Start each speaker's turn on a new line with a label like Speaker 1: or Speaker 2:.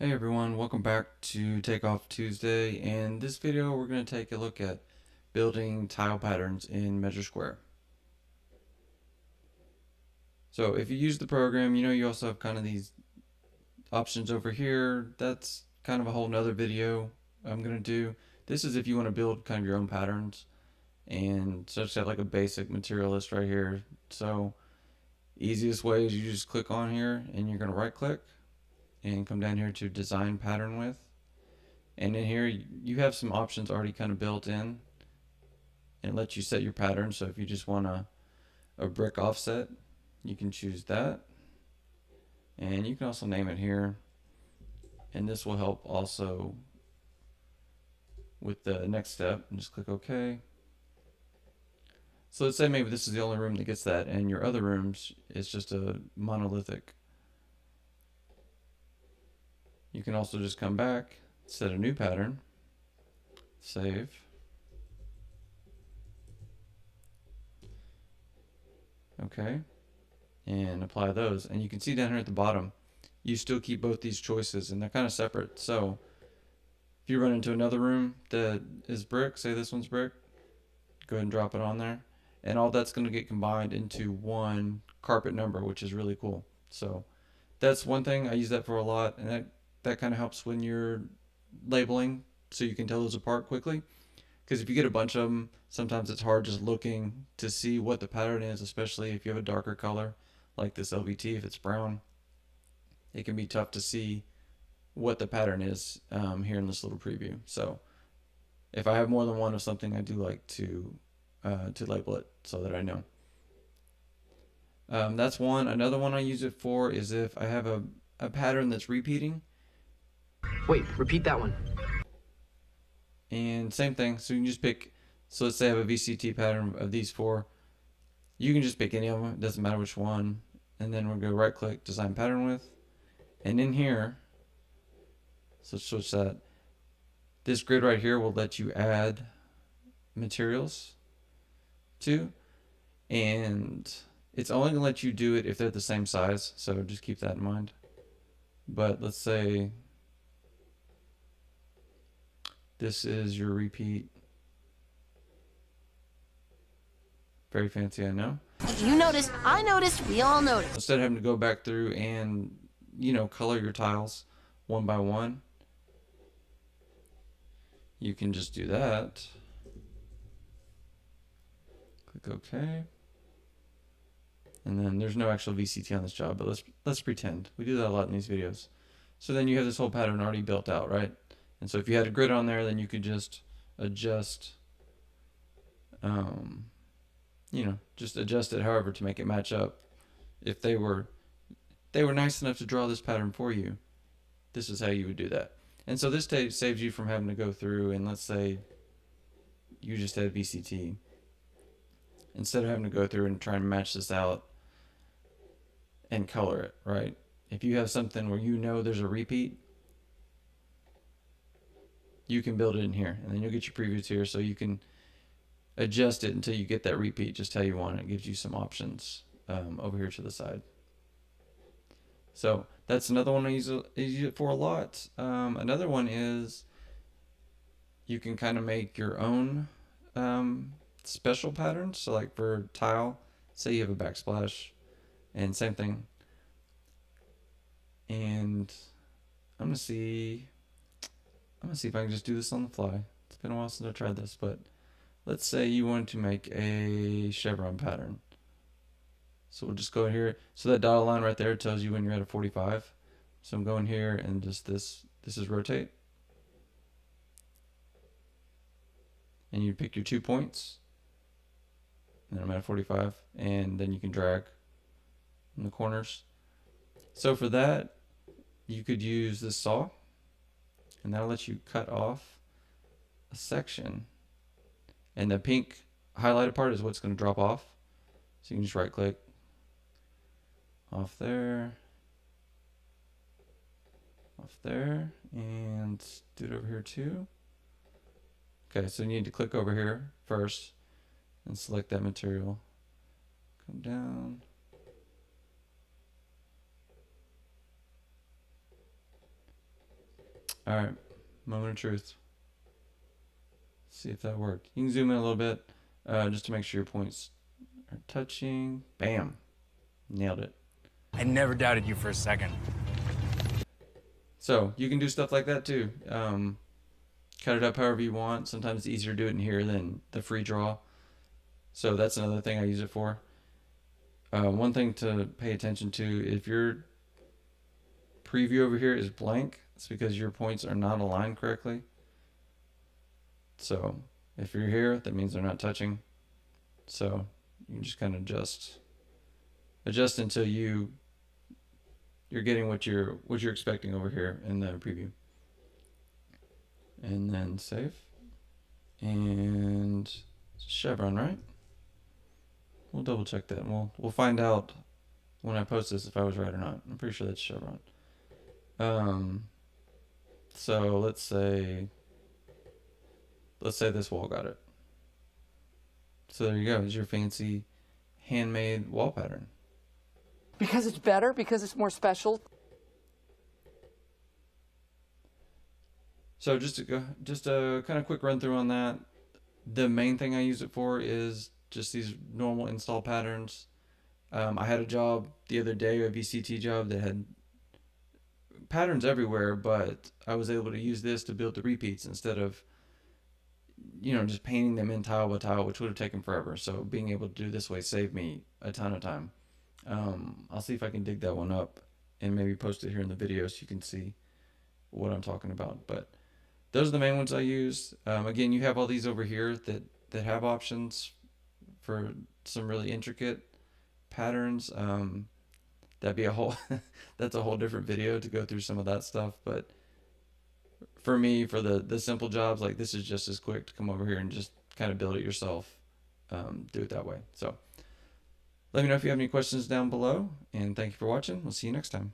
Speaker 1: Hey everyone, welcome back to Takeoff Tuesday. In this video, we're going to take a look at building tile patterns in Measure Square. So if you use the program, you also have kind of these options over here. That's kind of a whole nother video I'm going to do. This is if you want to build kind of your own patterns. And so I just have like a basic material list right here. So easiest way is you just click on here and you're going to right click and come down here to design pattern with. And in here, you have some options already kind of built in, and it lets you set your pattern. So if you just want a brick offset, you can choose that. And you can also name it here. And this will help also with the next step. And just click OK. So let's say maybe this is the only room that gets that, and your other rooms is just a monolithic. You can also just come back, set a new pattern, save. Okay, and apply those. And you can see down here at the bottom, you still keep both these choices, and they're kind of separate. So if you run into another room that is brick, say this one's brick, go ahead and drop it on there. And all that's going to get combined into one carpet number, which is really cool. So that's one thing. I use that for a lot, and that kind of helps when you're labeling so you can tell those apart quickly. Because if you get a bunch of them, sometimes it's hard just looking to see what the pattern is, especially if you have a darker color like this LVT. If it's brown, it can be tough to see what the pattern is here in this little preview. So if I have more than one of something, I do like to label it so that I know. That's one. Another one I use it for is if I have a pattern that's repeating.
Speaker 2: Wait, repeat that one.
Speaker 1: And same thing. So you can just pick. So let's say I have a VCT pattern of these four. You can just pick any of them. It doesn't matter which one. And then we'll go right click, design pattern with. And in here, so switch that. This grid right here will let you add materials to. And it's only going to let you do it if they're the same size. So just keep that in mind. But let's say this is your repeat. Very fancy, I know.
Speaker 3: You noticed, I noticed, we all noticed.
Speaker 1: Instead of having to go back through and, color your tiles one by one, you can just do that. Click OK. And then there's no actual VCT on this job, but let's pretend. We do that a lot in these videos. So then you have this whole pattern already built out, right? And so if you had a grid on there, then you could just adjust, just adjust it however to make it match up. If they were nice enough to draw this pattern for you, this is how you would do that. And so this saves you from having to go through, and let's say you just had VCT. Instead of having to go through and try and match this out and color it, right? If you have something where there's a repeat, you can build it in here, and then you'll get your previews here, so you can adjust it until you get that repeat just how you want it. It gives you some options over here to the side. So that's another one I use it for a lot. Another one is you can kind of make your own special patterns. So like for tile, say you have a backsplash, and same thing. And I'm gonna see if I can just do this on the fly. It's been a while since I tried this, but let's say you want to make a chevron pattern. So we'll just go here. So that dotted line right there tells you when you're at a 45. So I'm going here and just this is rotate. And you pick your 2 points. And then I'm at 45. And then you can drag in the corners. So for that, you could use this saw. And that'll let you cut off a section. And the pink highlighted part is what's going to drop off. So you can just right click off there, and do it over here too. Okay, so you need to click over here first and select that material. Come down. All right, moment of truth. See if that worked. You can zoom in a little bit just to make sure your points are touching. Bam. Nailed it.
Speaker 4: I never doubted you for a second.
Speaker 1: So you can do stuff like that too. Cut it up however you want. Sometimes it's easier to do it in here than the free draw. So that's another thing I use it for. One thing to pay attention to, if your preview over here is blank, it's because your points are not aligned correctly. So if you're here, that means they're not touching. So you can just kind of adjust until you're getting what you're expecting over here in the preview. And then save. And chevron, right? We'll double check that. And we'll find out when I post this if I was right or not. I'm pretty sure that's chevron. So let's say this wall got it. So there you go. It's your fancy handmade wall pattern.
Speaker 5: Because it's better? Because it's more special?
Speaker 1: So just a kind of quick run through on that. The main thing I use it for is just these normal install patterns. I had a job the other day, a VCT job that had patterns everywhere, but I was able to use this to build the repeats instead of just painting them in tile by tile, which would have taken forever. So being able to do this way saved me a ton of time. I'll see if I can dig that one up and maybe post it here in the video so you can see what I'm talking about. But those are the main ones I use. Again, you have all these over here that have options for some really intricate patterns. That'd be a whole that's a whole different video to go through some of that stuff. But for me, for the simple jobs, like this is just as quick to come over here and just kind of build it yourself. Do it that way. So let me know if you have any questions down below, and thank you for watching. We'll see you next time.